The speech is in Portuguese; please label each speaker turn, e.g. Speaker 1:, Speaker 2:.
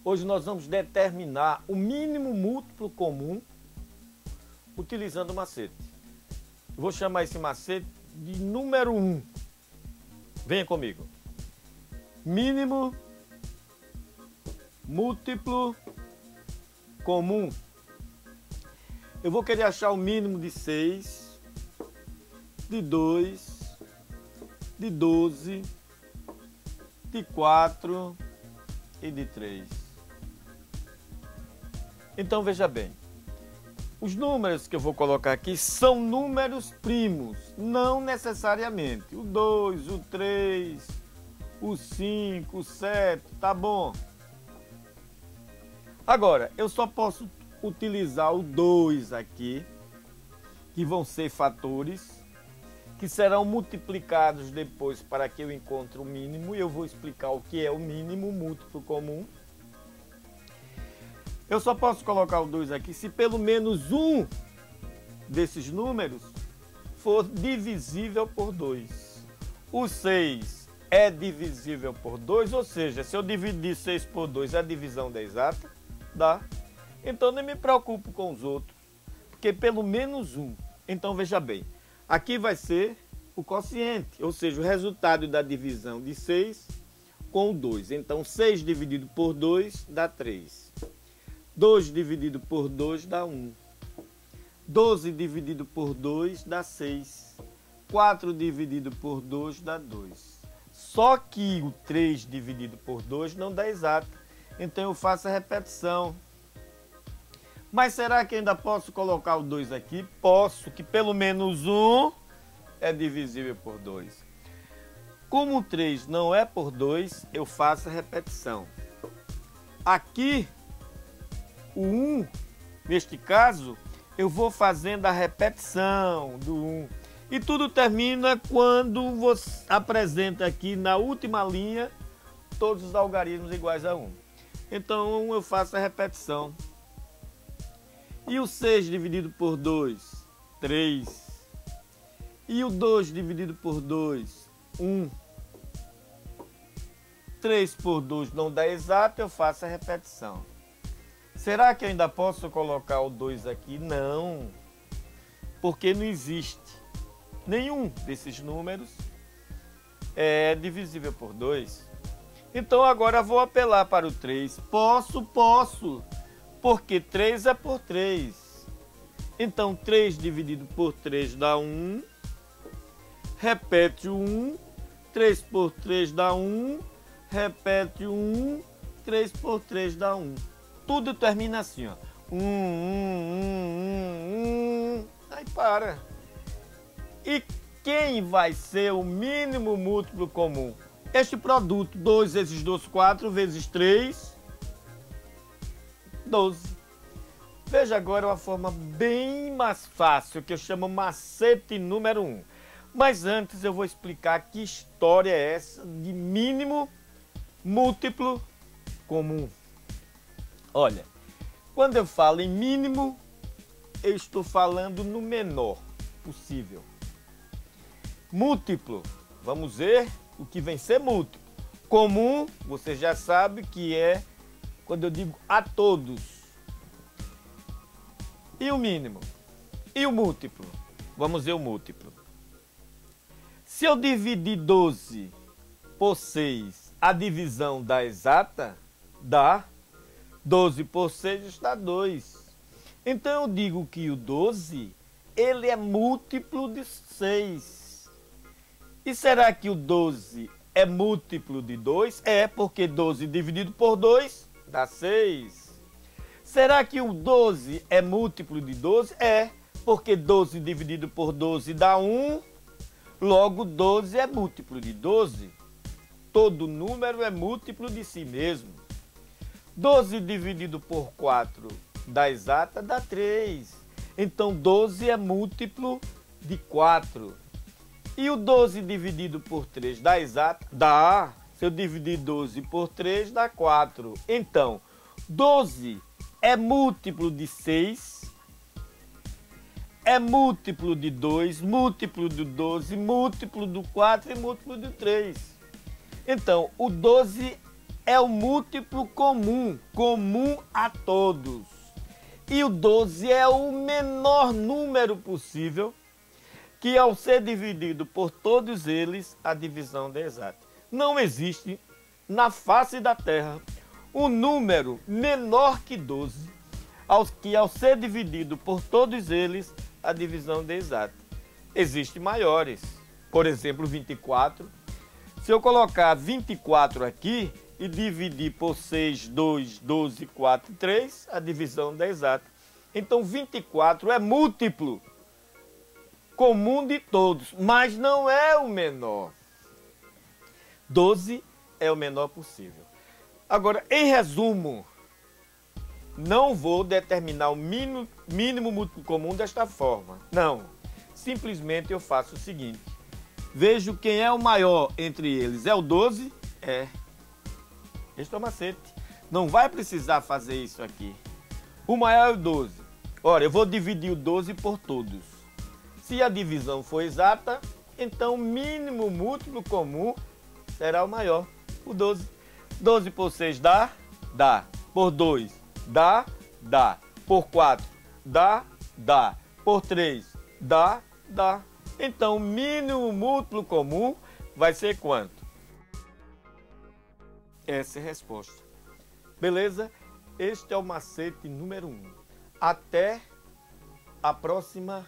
Speaker 1: Hoje nós vamos determinar o mínimo múltiplo comum utilizando o macete. Eu vou chamar esse macete de número 1. Venha comigo. Mínimo múltiplo comum. Eu vou querer achar o mínimo de 6, de 2, de 12, de 4 e de 3. Então veja bem, os números que eu vou colocar aqui são números primos, não necessariamente. O 2, o 3, o 5, o 7, tá bom? Agora, eu só posso utilizar o 2 aqui, que vão ser fatores, que serão multiplicados depois para que eu encontre o mínimo, e eu vou explicar o que é o mínimo múltiplo comum. Eu só posso colocar o 2 aqui se pelo menos um desses números for divisível por 2. O 6 é divisível por 2, ou seja, se eu dividir 6 por 2 é a divisão da exata, dá. Então nem me preocupo com os outros, porque pelo menos um. Então veja bem, aqui vai ser o quociente, ou seja, o resultado da divisão de 6 com o 2. Então 6 dividido por 2 dá 3. 2 dividido por 2 dá 1. 12 dividido por 2 dá 6. 4 dividido por 2 dá 2. Só que o 3 dividido por 2 não dá exato. Então eu faço a repetição. Mas será que ainda posso colocar o 2 aqui? Posso, que pelo menos 1 é divisível por 2. Como o 3 não é por 2, eu faço a repetição. Aqui, o 1, neste caso, eu vou fazendo a repetição do 1. E tudo termina quando você apresenta aqui na última linha todos os algarismos iguais a 1. Então eu faço a repetição. E o 6 dividido por 2, 3. E o 2 dividido por 2, 1. 3 por 2 não dá exato, eu faço a repetição. Será que eu ainda posso colocar o 2 aqui? Não, porque não existe nenhum desses números é divisível por 2. Então agora vou apelar para o 3. Posso, porque 3 é por 3. Então 3 dividido por 3 dá 1. Repete o 1. 3 por 3 dá 1. Repete o 1. 3 por 3 dá 1. Tudo termina assim, ó. 1. Aí para. E quem vai ser o mínimo múltiplo comum? Este produto, 2 vezes 2, 4 vezes 3... 12. Veja agora uma forma bem mais fácil, que eu chamo macete número 1. Mas antes eu vou explicar que história é essa de mínimo múltiplo comum. Olha, quando eu falo em mínimo, eu estou falando no menor possível. Múltiplo, vamos ver o que vem ser múltiplo. Comum, você já sabe que é quando eu digo a todos. E o mínimo? E o múltiplo? Vamos ver o múltiplo. Se eu dividir 12 por 6, a divisão dá exata? Dá. 12 por 6 dá 2. Então eu digo que o 12, ele é múltiplo de 6. E será que o 12 é múltiplo de 2? É, porque 12 dividido por 2 dá 6. Será que o 12 é múltiplo de 12? É, porque 12 dividido por 12 dá 1. Logo, 12 é múltiplo de 12. Todo número é múltiplo de si mesmo. 12 dividido por 4 dá exata, dá 3. Então, 12 é múltiplo de 4. E o 12 dividido por 3 dá exata? Dá. Se eu dividir 12 por 3, dá 4. Então, 12 é múltiplo de 6, é múltiplo de 2, múltiplo de 12, múltiplo do 4 e múltiplo de 3. Então, o 12 é o múltiplo comum, comum a todos. E o 12 é o menor número possível, que ao ser dividido por todos eles, a divisão dê exata. Não existe na face da Terra um número menor que 12, que ao ser dividido por todos eles, a divisão dê exata. Existem maiores, por exemplo, 24. Se eu colocar 24 aqui e dividir por 6, 2, 12, 4 e 3, a divisão dá exata. Então 24 é múltiplo comum de todos, mas não é o menor. 12 é o menor possível. Agora, em resumo, não vou determinar o mínimo múltiplo comum desta forma. Não. Simplesmente eu faço o seguinte. Vejo quem é o maior entre eles. É o 12? É. Este é o macete. Não vai precisar fazer isso aqui. O maior é o 12. Ora, eu vou dividir o 12 por todos. Se a divisão for exata, então o mínimo múltiplo comum será o maior, o 12. 12 por 6 dá? Dá. Por 2 dá? Dá. Por 4 dá? Dá. Por 3 dá? Dá. Então o mínimo múltiplo comum vai ser quanto? Essa é a resposta. Beleza? Este é o macete número 1. Até a próxima